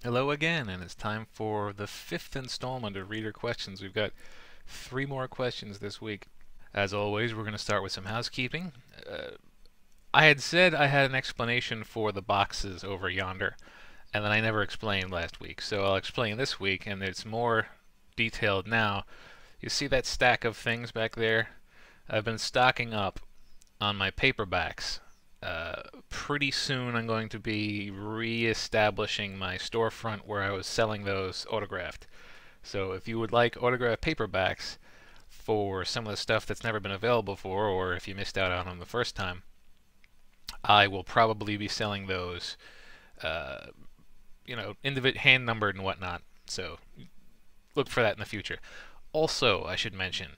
Hello again, and it's time for the fifth installment of Reader Questions. We've got three more questions this week. As always, we're going to start with some housekeeping. I had said I had an explanation for the boxes over yonder, and then I never explained last week, so I'll explain this week, and it's more detailed now. You see that stack of things back there? I've been stocking up on my paperbacks. Pretty soon I'm going to be re-establishing my storefront where I was selling those autographed. So if you would like autographed paperbacks for some of the stuff that's never been available before, or if you missed out on them the first time, I will probably be selling those, hand numbered and whatnot. So look for that in the future. Also, I should mention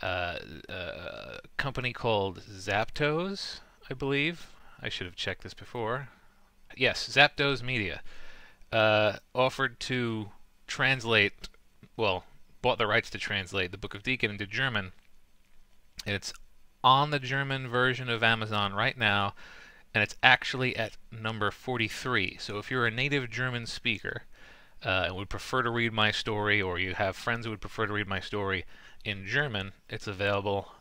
a company called Zaptos, I believe. I should have checked this before. Yes, Zapdos Media offered to translate, well, bought the rights to translate the Book of Deacon into German. It's on the German version of Amazon right now, and it's actually at number 43. So if you're a native German speaker and would prefer to read my story, or you have friends who would prefer to read my story in German, it's available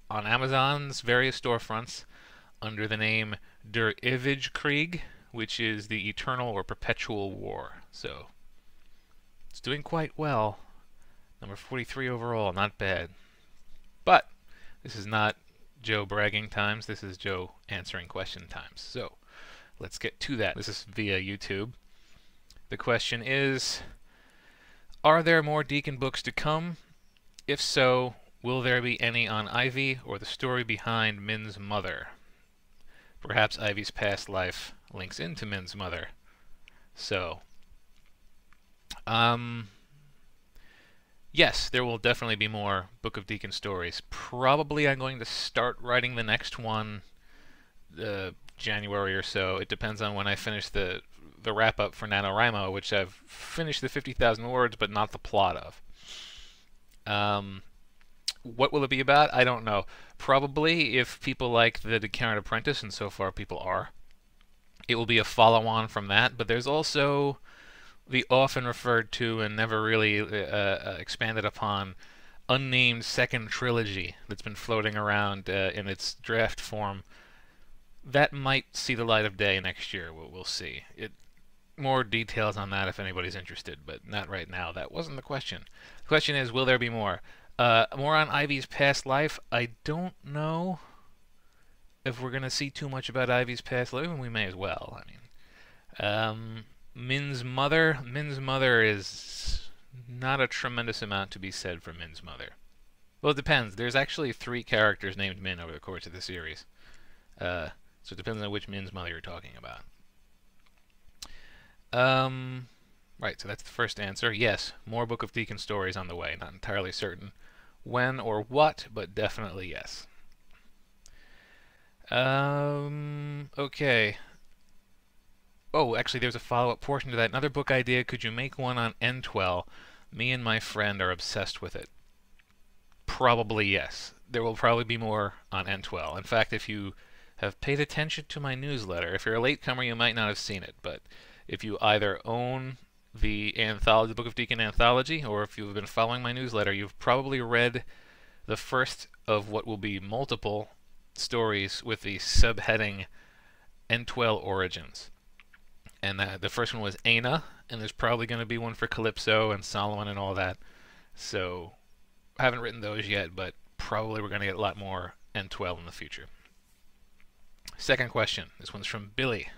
on Amazon's various storefronts under the name Der Ewige Krieg, which is the eternal or perpetual war. So it's doing quite well. Number 43 overall, not bad. But this is not Joe bragging times, this is Joe answering question times. So let's get to that. This is via YouTube. The question is, are there more Deacon books to come? If so, will there be any on Ivy or the story behind Min's mother? Perhaps Ivy's past life links into Min's mother. So, yes, there will definitely be more Book of Deacon stories. Probably I'm going to start writing the next one January or so. It depends on when I finish the wrap-up for NaNoWriMo, which I've finished the 50,000 words, but not the plot of. What will it be about? I don't know. Probably, if people like The Declarant Apprentice, and so far people are, it will be a follow-on from that. But there's also the often referred to and never really expanded upon unnamed second trilogy that's been floating around in its draft form. That might see the light of day next year. We'll see. More details on that if anybody's interested, but not right now. That wasn't the question. The question is, will there be more? More on Ivy's past life. I don't know if we're going to see too much about Ivy's past life, and we may as well. I mean, Min's mother is not a tremendous amount to be said for Min's mother. Well, it depends. There's actually 3 characters named Min over the course of the series. So it depends on which Min's mother you're talking about. Right, so that's the first answer. Yes, more Book of Deacon stories on the way. Not entirely certain when or what, but definitely yes. Okay. Oh, actually, there's a follow-up portion to that. Another book idea, could you make one on N12? Me and my friend are obsessed with it. Probably yes. There will probably be more on N12. In fact, if you have paid attention to my newsletter, if you're a latecomer, you might not have seen it, but if you either own the anthology, the Book of Deacon anthology, or if you've been following my newsletter, you've probably read the first of what will be multiple stories with the subheading N12 Origins. And the first one was Aina, and there's probably going to be one for Calypso and Solomon and all that. So I haven't written those yet, but probably we're going to get a lot more N12 in the future. Second question. This one's from Billy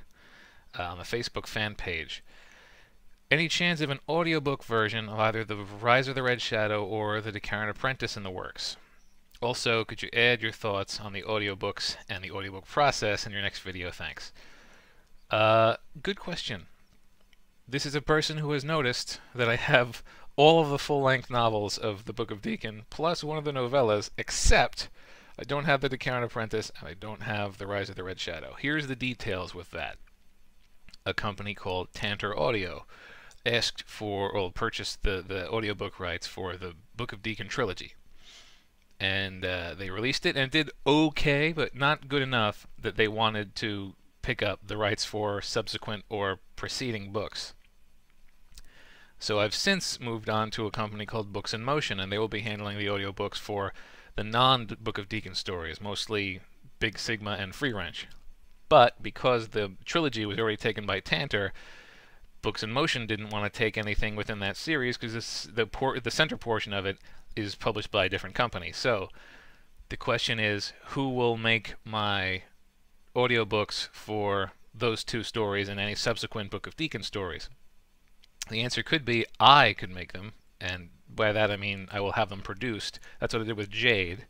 on the Facebook fan page. Any chance of an audiobook version of either The Rise of the Red Shadow or The Declarant Apprentice in the works? Also, could you add your thoughts on the audiobooks and the audiobook process in your next video? Thanks. Good question. This is a person who has noticed that I have all of the full-length novels of the Book of Deacon, plus one of the novellas, except I don't have The Declarant Apprentice and I don't have The Rise of the Red Shadow. Here's the details with that. A company called Tantor Audio asked for, or purchased the audiobook rights for the Book of Deacon trilogy. And they released it, and it did okay, but not good enough that they wanted to pick up the rights for subsequent or preceding books. So I've since moved on to a company called Books in Motion, and they will be handling the audiobooks for the non-Book of Deacon stories, mostly Big Sigma and Free Wrench. But because the trilogy was already taken by Tantor, Books in Motion didn't want to take anything within that series because the center portion of it is published by a different company. So the question is, who will make my audiobooks for those two stories and any subsequent Book of Deacon stories? The answer could be I could make them, and by that I mean I will have them produced. That's what I did with Jade.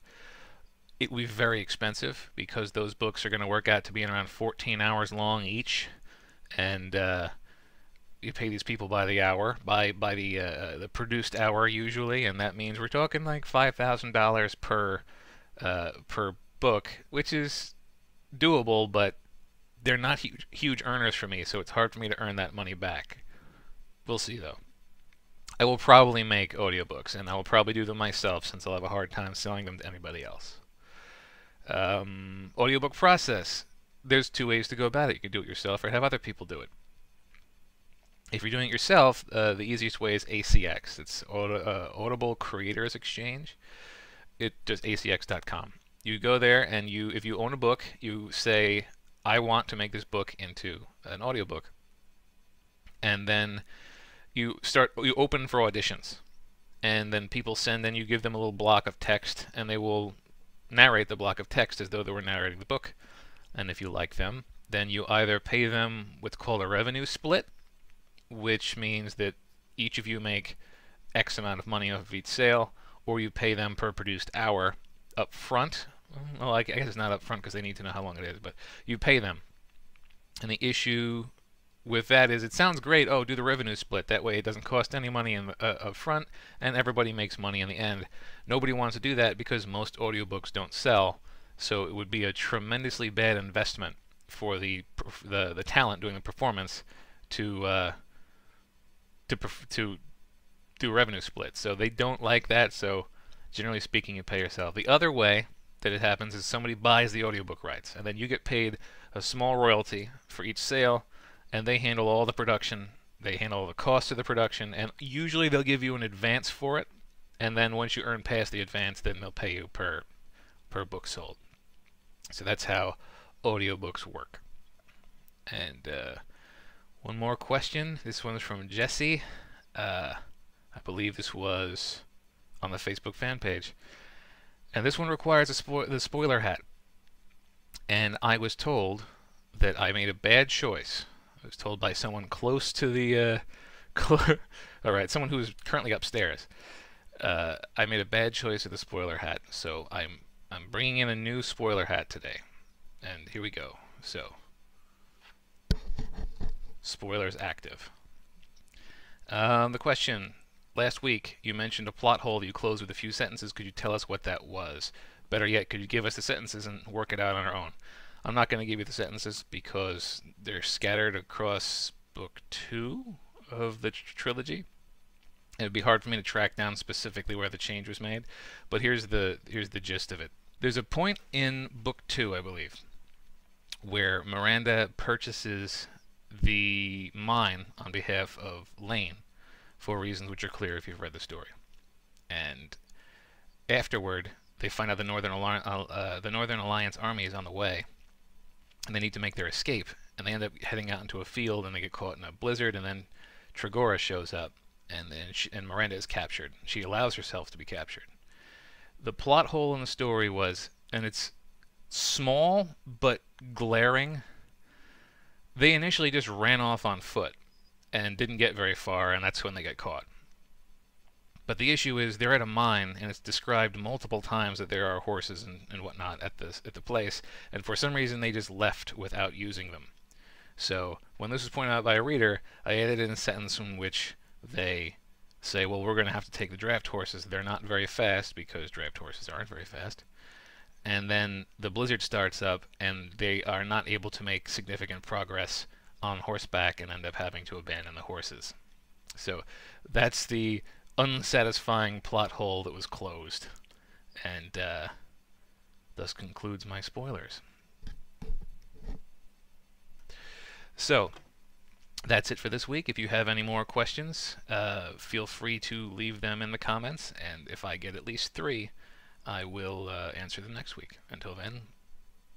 It will be very expensive because those books are going to work out to be around 14 hours long each, and you pay these people by the hour, by the produced hour usually, and that means we're talking like $5,000 per book, which is doable, but they're not huge earners for me, so it's hard for me to earn that money back. We'll see though. I will probably make audiobooks, and I will probably do them myself since I'll have a hard time selling them to anybody else. Audiobook process. There's two ways to go about it. You can do it yourself or have other people do it. If you're doing it yourself, the easiest way is ACX. It's Audible Creators Exchange. It's just acx.com. You go there, and if you own a book, you say, I want to make this book into an audiobook. And then you open for auditions, and then people send in, you give them a little block of text, and they will narrate the block of text as though they were narrating the book. And if you like them, then you either pay them what's called a revenue split, which means that each of you make X amount of money off of each sale, or you pay them per produced hour up front. Well, I guess it's not up front because they need to know how long it is, but you pay them. And the issue with that is, it sounds great, oh, do the revenue split, that way it doesn't cost any money up front and everybody makes money in the end. Nobody wants to do that because most audiobooks don't sell, so it would be a tremendously bad investment for the talent doing the performance to do revenue split. So they don't like that, so generally speaking you pay yourself. The other way that it happens is somebody buys the audiobook rights, and then you get paid a small royalty for each sale, and they handle all the production, they handle all the costs of the production, and usually they'll give you an advance for it, and then once you earn past the advance, then they'll pay you per book sold. So that's how audiobooks work. And one more question. This one's from Jesse. I believe this was on the Facebook fan page. And this one requires the spoiler hat. And I was told that I made a bad choice. I was told by someone close to the... Alright, someone who is currently upstairs. I made a bad choice with the spoiler hat, so I'm bringing in a new spoiler hat today. And here we go. So, spoilers active. The question: last week you mentioned a plot hole that you closed with a few sentences. Could you tell us what that was? Better yet, could you give us the sentences and work it out on our own? I'm not going to give you the sentences because they're scattered across book 2 of the trilogy. It would be hard for me to track down specifically where the change was made, but here's the gist of it. There's a point in book 2, I believe, where Miranda purchases the mine on behalf of Lane for reasons which are clear if you've read the story. And afterward, they find out the Northern Alliance army is on the way, and they need to make their escape. And they end up heading out into a field, and they get caught in a blizzard, and then Tregora shows up, and then Miranda is captured. She allows herself to be captured. The plot hole in the story was, and it's small but glaring, they initially just ran off on foot and didn't get very far, and that's when they got caught. But the issue is they're at a mine, and it's described multiple times that there are horses and whatnot at the place, and for some reason they just left without using them. So when this was pointed out by a reader, I added in a sentence in which they say, well, we're going to have to take the draft horses. They're not very fast, because draft horses aren't very fast. And then the blizzard starts up, and they are not able to make significant progress on horseback and end up having to abandon the horses. So that's the unsatisfying plot hole that was closed. And thus concludes my spoilers. So, That's it for this week. If you have any more questions, feel free to leave them in the comments, and if I get at least 3, I will answer them next week. Until then,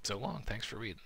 so long. Thanks for reading.